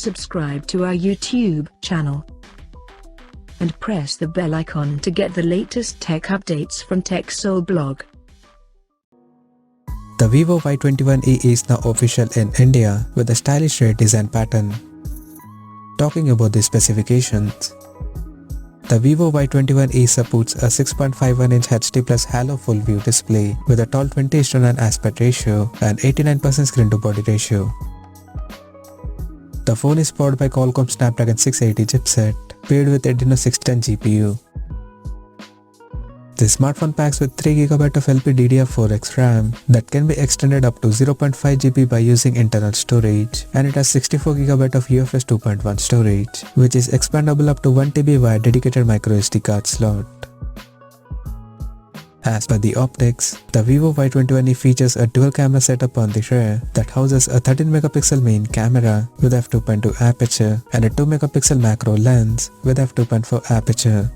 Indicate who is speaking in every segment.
Speaker 1: subscribe to our YouTube channel and press the bell icon to get the latest tech updates from TechSole Blog.
Speaker 2: The Vivo Y21e is now official in India with a stylish red design pattern. Talking about the specifications, the Vivo Y21e supports a 6.51-inch HD Plus Halo Full View display with a tall 20:9 aspect ratio and 89% screen-to-body ratio. The phone is powered by Qualcomm Snapdragon 680 chipset paired with Adreno 610 GPU. The smartphone packs with 3GB of LPDDR4X RAM that can be extended up to 0.5GB by using internal storage, and it has 64GB of UFS 2.1 storage, which is expandable up to 1TB via dedicated microSD card slot. As per the optics, the Vivo Y21e features a dual camera setup on the rear that houses a 13MP main camera with f2.2 aperture and a 2MP macro lens with f2.4 aperture.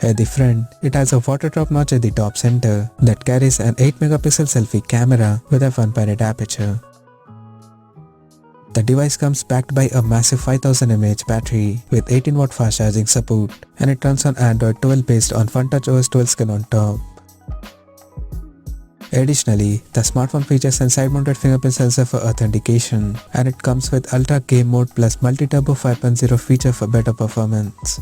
Speaker 2: At the front, it has a water drop notch at the top center that carries an 8MP selfie camera with f1.8 aperture. The device comes backed by a massive 5000mAh battery with 18W fast charging support, and it runs on Android 12 based on FunTouch OS 12 skin on top. Additionally, the smartphone features a side-mounted fingerprint sensor for authentication, and it comes with Ultra Game Mode plus Multi-Turbo 5.0 feature for better performance.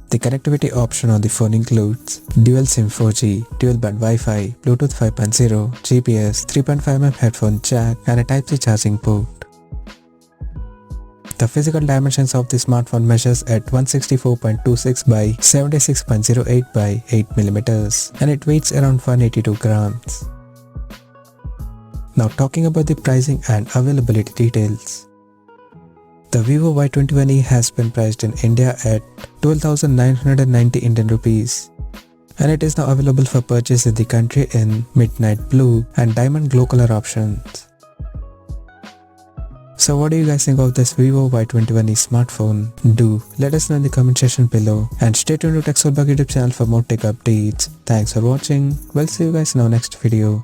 Speaker 2: The connectivity option on the phone includes dual SIM 4G, dual band Wi-Fi, Bluetooth 5.0, GPS, 3.5mm headphone jack, and a Type-C charging port. The physical dimensions of the smartphone measures at 164.26 by 76.08 by 8mm, and it weighs around 182 grams. Now talking about the pricing and availability details. The Vivo Y21e has been priced in India at 12,990 Indian rupees, and it is now available for purchase in the country in Midnight Blue and Diamond Glow color options. So what do you guys think of this Vivo Y21e smartphone? Do let us know in the comment section below, and stay tuned to TechSole Blog YouTube channel for more tech updates. Thanks for watching. We'll see you guys in our next video.